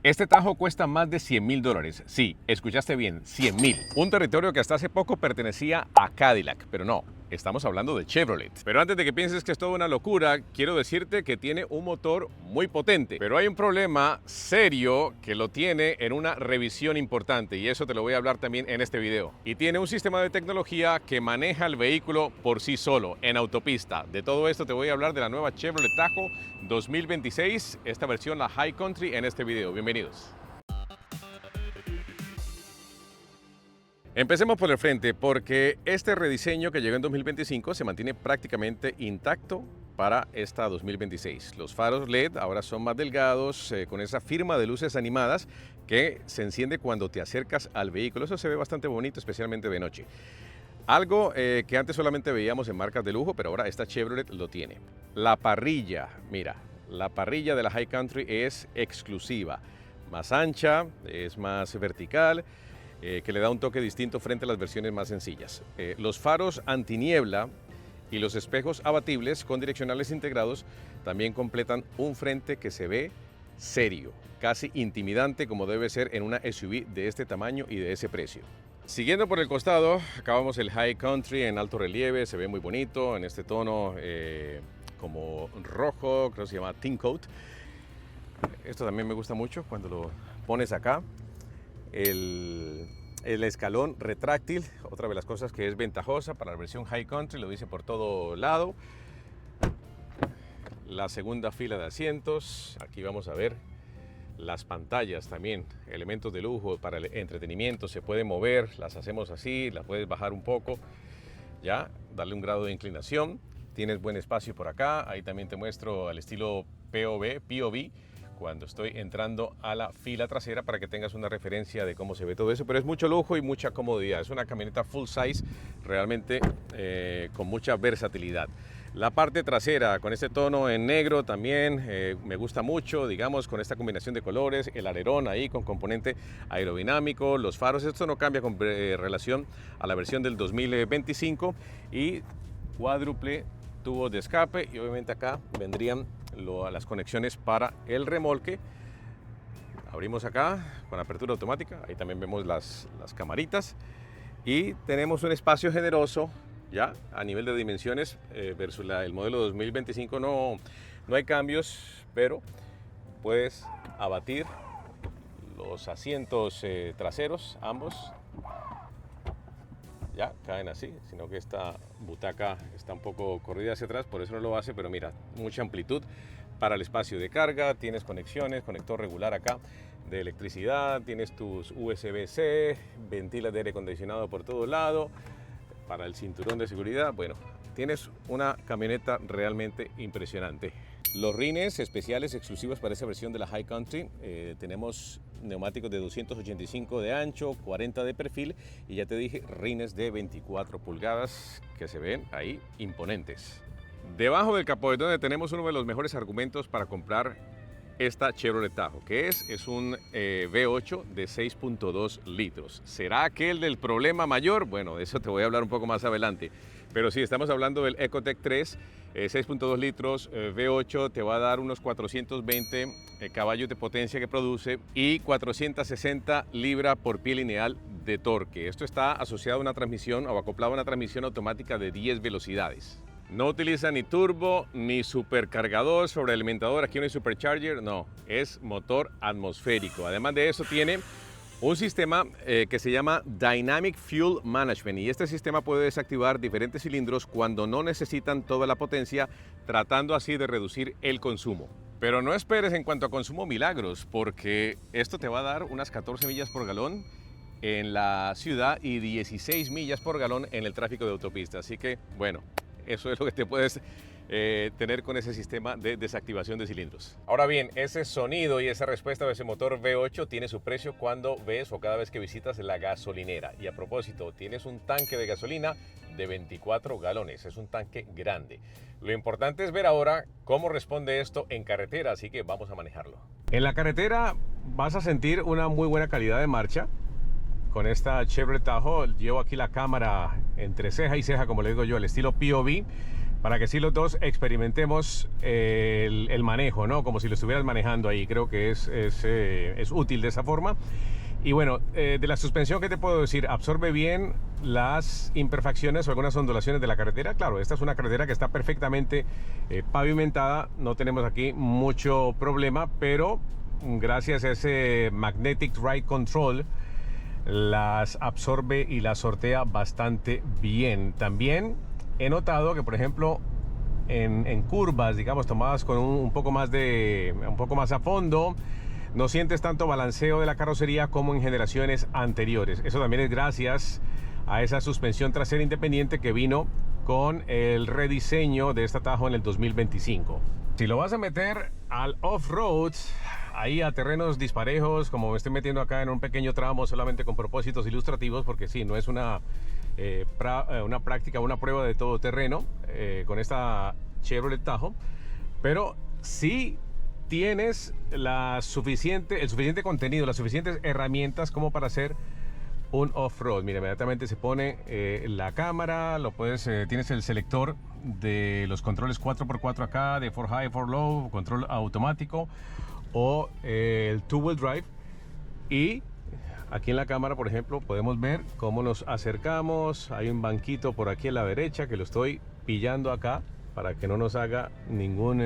Este Tajo cuesta más de $100.000. Sí, escuchaste bien, 100.000. Un territorio que hasta hace poco pertenecía a Cadillac, pero no, estamos hablando de Chevrolet. Pero antes de que pienses que es toda una locura, quiero decirte que tiene un motor muy potente. Pero hay un problema serio que lo tiene en una revisión importante y eso te lo voy a hablar también en este video. Y tiene un sistema de tecnología que maneja el vehículo por sí solo, en autopista. De todo esto te voy a hablar de la nueva Chevrolet Tajo 2026, esta versión, la High Country, en este video. Bienvenidos. Empecemos por el frente, porque este rediseño que llegó en 2025 se mantiene prácticamente intacto para esta 2026. Los faros LED ahora son más delgados, con esa firma de luces animadas que se enciende cuando te acercas al vehículo. Eso se ve bastante bonito, especialmente de noche. Algo que antes solamente veíamos en marcas de lujo, pero ahora esta Chevrolet lo tiene. La parrilla, mira, la parrilla de la High Country es exclusiva. Más ancha, es más vertical, que le da un toque distinto frente a las versiones más sencillas. Los faros antiniebla y los espejos abatibles con direccionales integrados también completan un frente que se ve serio, casi intimidante como debe ser en una SUV de este tamaño y de ese precio. Siguiendo por el costado, acabamos el High Country en alto relieve, se ve muy bonito en este tono como rojo, creo que se llama Tin Coat. Esto también me gusta mucho cuando lo pones acá. El escalón retráctil, otra de las cosas que es ventajosa para la versión High Country, lo dice por todo lado. La segunda fila de asientos, aquí vamos a ver las pantallas también, elementos de lujo para el entretenimiento, se pueden mover, las hacemos así, las puedes bajar un poco, ya, darle un grado de inclinación. Tienes buen espacio por acá, ahí también te muestro al estilo POV, cuando estoy entrando a la fila trasera para que tengas una referencia de cómo se ve todo eso, pero es mucho lujo y mucha comodidad. Es una camioneta full size, realmente con mucha versatilidad. La parte trasera con este tono en negro también me gusta mucho, digamos, con esta combinación de colores, el alerón ahí con componente aerodinámico, los faros, esto no cambia con relación a la versión del 2025 y cuádruple tubo de escape y obviamente acá vendrían las conexiones para el remolque. Abrimos acá con apertura automática, ahí también vemos las camaritas y tenemos un espacio generoso ya a nivel de dimensiones versus el modelo 2025 no hay cambios, pero puedes abatir los asientos traseros, ambos ya caen así, sino que esta butaca está un poco corrida hacia atrás, por eso no lo hace, pero mira, mucha amplitud para el espacio de carga, tienes conexiones, conector regular acá de electricidad, tienes tus USB-C, ventilas de aire acondicionado por todo lado, para el cinturón de seguridad, bueno, tienes una camioneta realmente impresionante. Los rines especiales exclusivos para esa versión de la High Country, tenemos neumáticos de 285 de ancho, 40 de perfil y ya te dije, rines de 24 pulgadas que se ven ahí imponentes. Debajo del capó es donde tenemos uno de los mejores argumentos para comprar esta Chevrolet Tajo, que es un V8 de 6.2 litros. ¿Será aquel del problema mayor? Bueno, de eso te voy a hablar un poco más adelante. Pero sí, estamos hablando del Ecotec 3, 6.2 litros, V8, te va a dar unos 420 caballos de potencia que produce y 460 libras por pie lineal de torque. Esto está asociado a una transmisión o acoplado a una transmisión automática de 10 velocidades. No utiliza ni turbo ni supercargador, sobrealimentador, aquí no hay supercharger, no, es motor atmosférico. Además de eso tiene un sistema que se llama Dynamic Fuel Management y este sistema puede desactivar diferentes cilindros cuando no necesitan toda la potencia, tratando así de reducir el consumo. Pero no esperes en cuanto a consumo milagros, porque esto te va a dar unas 14 millas por galón en la ciudad y 16 millas por galón en el tráfico de autopista. Así que, bueno, eso es lo que te puedes tener con ese sistema de desactivación de cilindros. Ahora bien, ese sonido y esa respuesta de ese motor V8 tiene su precio cuando ves o cada vez que visitas la gasolinera. Y a propósito, tienes un tanque de gasolina de 24 galones, es un tanque grande. Lo importante es ver ahora cómo responde esto en carretera, así que vamos a manejarlo. En la carretera vas a sentir una muy buena calidad de marcha. Con esta Chevrolet Tahoe llevo aquí la cámara entre ceja y ceja, como le digo yo, el estilo POV. para que así los dos experimentemos el manejo, ¿no? Como si lo estuvieras manejando ahí. Creo que es útil de esa forma. Y bueno, de la suspensión, ¿qué te puedo decir? Absorbe bien las imperfecciones o algunas ondulaciones de la carretera. Claro, esta es una carretera que está perfectamente pavimentada. No tenemos aquí mucho problema, pero gracias a ese Magnetic Ride Control las absorbe y las sortea bastante bien. También he notado que, por ejemplo, en curvas, digamos, tomadas con un poco más a fondo, no sientes tanto balanceo de la carrocería como en generaciones anteriores. Eso también es gracias a esa suspensión trasera independiente que vino con el rediseño de este Tahoe en el 2025. Si lo vas a meter al off-road, ahí a terrenos disparejos, como me estoy metiendo acá en un pequeño tramo solamente con propósitos ilustrativos, porque sí, no es una práctica, una prueba de todo terreno con esta Chevrolet Tahoe, pero sí tienes el suficiente contenido, las suficientes herramientas como para hacer un off-road. Mira, inmediatamente se pone la cámara, tienes el selector de los controles 4x4 acá, de 4 high, 4 low, control automático o el two-wheel drive. Y aquí en la cámara, por ejemplo, podemos ver cómo nos acercamos. Hay un banquito por aquí a la derecha que lo estoy pillando acá para que no nos haga ningún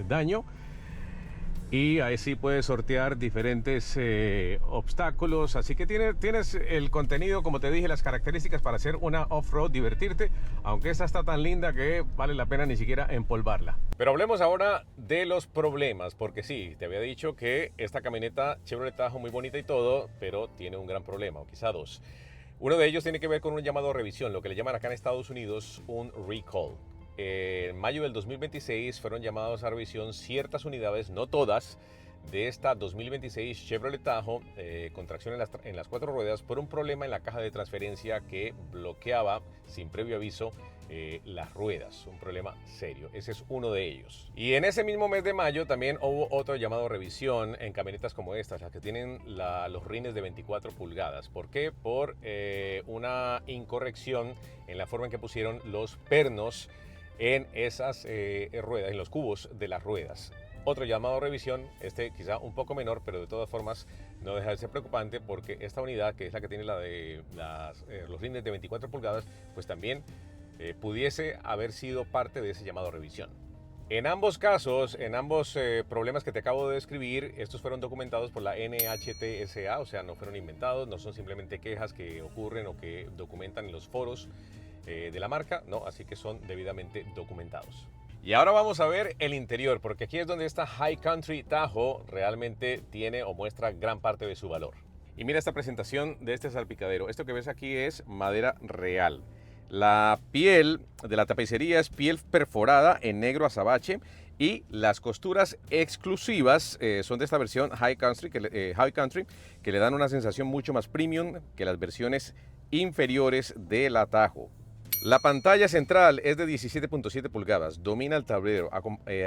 daño. Y ahí sí puedes sortear diferentes obstáculos. Así que tienes el contenido, como te dije, las características para hacer una off-road, divertirte. Aunque esta está tan linda que vale la pena ni siquiera empolvarla. Pero hablemos ahora de los problemas. Porque sí, te había dicho que esta camioneta Chevrolet Tahoe muy bonita y todo, pero tiene un gran problema, o quizá dos. Uno de ellos tiene que ver con un llamado a revisión, lo que le llaman acá en Estados Unidos un recall. En mayo del 2026 fueron llamados a revisión ciertas unidades, no todas, de esta 2026 Chevrolet Tahoe con tracción en las 4 ruedas por un problema en la caja de transferencia que bloqueaba sin previo aviso las ruedas. Un problema serio. Ese es uno de ellos. Y en ese mismo mes de mayo también hubo otro llamado a revisión en camionetas como estas, las que tienen los rines de 24 pulgadas. ¿Por qué? Por una incorrección en la forma en que pusieron los pernos en esas ruedas, en los cubos de las ruedas. Otro llamado a revisión, quizá un poco menor, pero de todas formas no deja de ser preocupante porque esta unidad, que es la que tiene los rines de 24 pulgadas, pues también pudiese haber sido parte de ese llamado a revisión. En ambos casos, en ambos problemas que te acabo de describir, estos fueron documentados por la NHTSA, o sea, no fueron inventados, no son simplemente quejas que ocurren o que documentan en los foros de la marca, no, así que son debidamente documentados. Y ahora vamos a ver el interior, porque aquí es donde esta High Country Tahoe realmente tiene o muestra gran parte de su valor. Y mira esta presentación de este salpicadero. Esto que ves aquí es madera real. La piel de la tapicería es piel perforada en negro azabache y las costuras exclusivas son de esta versión High Country que le dan una sensación mucho más premium que las versiones inferiores de la Tahoe. La pantalla central es de 17.7 pulgadas, domina el tablero,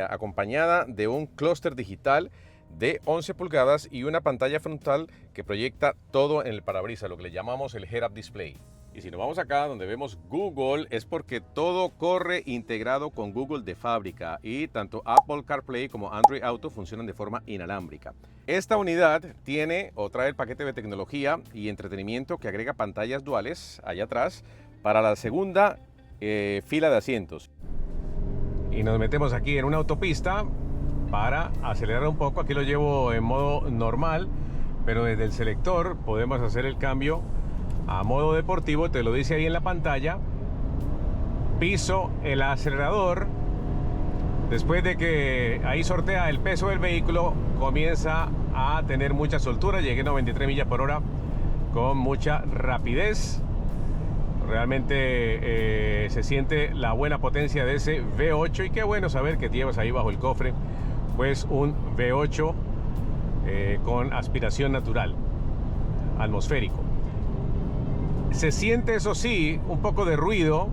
acompañada de un clúster digital de 11 pulgadas y una pantalla frontal que proyecta todo en el parabrisas, lo que le llamamos el head-up display. Y si nos vamos acá donde vemos Google, es porque todo corre integrado con Google de fábrica y tanto Apple CarPlay como Android Auto funcionan de forma inalámbrica. Esta unidad trae el paquete de tecnología y entretenimiento que agrega pantallas duales allá atrás para la segunda fila de asientos. Y nos metemos aquí en una autopista para acelerar un poco. Aquí lo llevo en modo normal, pero desde el selector podemos hacer el cambio a modo deportivo. Te lo dice ahí en la pantalla. Piso el acelerador. Después de que ahí sortea el peso del vehículo, comienza a tener mucha soltura. Llegué a 93 millas por hora con mucha rapidez. Realmente se siente la buena potencia de ese V8 y qué bueno saber que llevas ahí bajo el cofre pues un V8 con aspiración natural, atmosférico. Se siente, eso sí, un poco de ruido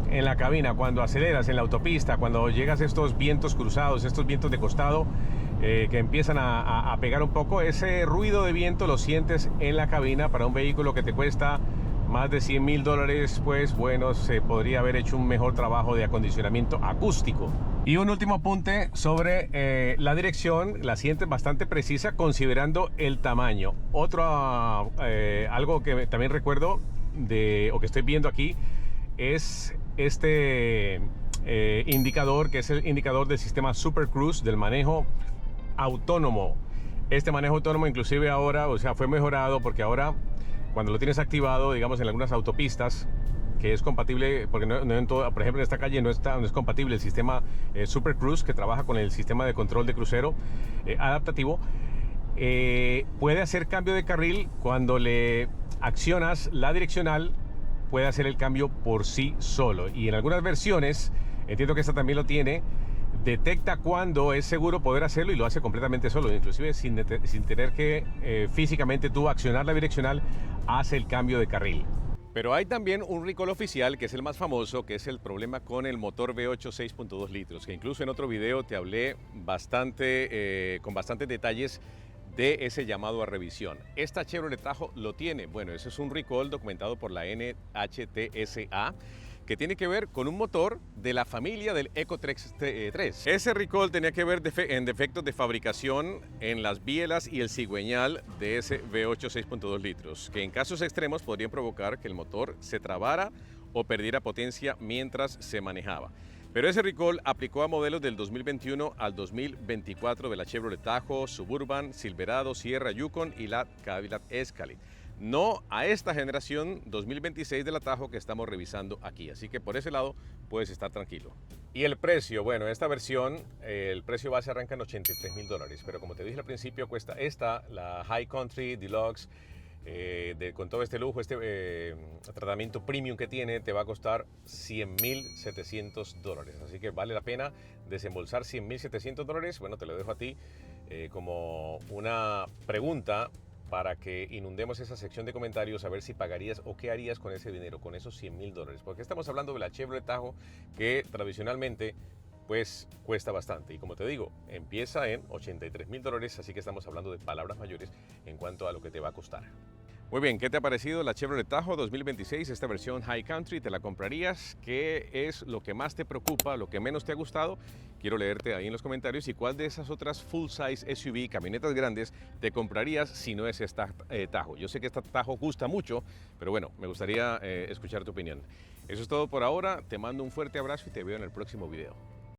en la cabina cuando aceleras en la autopista, cuando llegas a estos vientos cruzados, estos vientos de costado que empiezan a pegar un poco. Ese ruido de viento lo sientes en la cabina para un vehículo que te cuesta más de $100,000, pues bueno, se podría haber hecho un mejor trabajo de acondicionamiento acústico. Y un último apunte sobre la dirección, la sientes bastante precisa considerando el tamaño. Algo que también recuerdo o que estoy viendo aquí es este indicador, que es el indicador del sistema Super Cruise del manejo autónomo. Este manejo autónomo inclusive ahora, o sea, fue mejorado porque ahora cuando lo tienes activado, digamos en algunas autopistas, que es compatible, porque no en todo, por ejemplo en esta calle no es compatible el sistema Super Cruise, que trabaja con el sistema de control de crucero adaptativo, puede hacer cambio de carril cuando le accionas la direccional, puede hacer el cambio por sí solo. Y en algunas versiones, entiendo que esta también lo tiene, detecta cuando es seguro poder hacerlo y lo hace completamente solo, inclusive sin tener que físicamente tú accionar la direccional, hace el cambio de carril. Pero hay también un recall oficial, que es el más famoso, que es el problema con el motor V8 6.2 litros, que incluso en otro video te hablé con bastantes detalles de ese llamado a revisión. Esta Chevrolet Tahoe lo tiene. Bueno, eso es un recall documentado por la NHTSA, que tiene que ver con un motor de la familia del Ecotrex 3. Ese recall tenía que ver en defectos de fabricación en las bielas y el cigüeñal de ese V8 6.2 litros, que en casos extremos podrían provocar que el motor se trabara o perdiera potencia mientras se manejaba. Pero ese recall aplicó a modelos del 2021 al 2024 de la Chevrolet Tahoe, Suburban, Silverado, Sierra, Yukon y la Cadillac Escalade. No a esta generación 2026 de la Tahoe que estamos revisando aquí. Así que por ese lado puedes estar tranquilo. Y el precio, bueno, esta versión, el precio base arranca en $83,000. Pero como te dije al principio, cuesta la High Country Deluxe, con todo este lujo, tratamiento premium que tiene, te va a costar $100,700. Así que vale la pena desembolsar $100,700. Bueno, te lo dejo a ti como una pregunta para que inundemos esa sección de comentarios a ver si pagarías o qué harías con ese dinero, con esos $100,000. Porque estamos hablando de la Chevrolet Tahoe, que tradicionalmente pues cuesta bastante. Y como te digo, empieza en $83,000, así que estamos hablando de palabras mayores en cuanto a lo que te va a costar. Muy bien, ¿qué te ha parecido la Chevrolet Tahoe 2026, esta versión High Country? ¿Te la comprarías? ¿Qué es lo que más te preocupa, lo que menos te ha gustado? Quiero leerte ahí en los comentarios. ¿Y cuál de esas otras full-size SUV, camionetas grandes, te comprarías si no es esta Tahoe? Yo sé que esta Tahoe gusta mucho, pero bueno, me gustaría escuchar tu opinión. Eso es todo por ahora. Te mando un fuerte abrazo y te veo en el próximo video.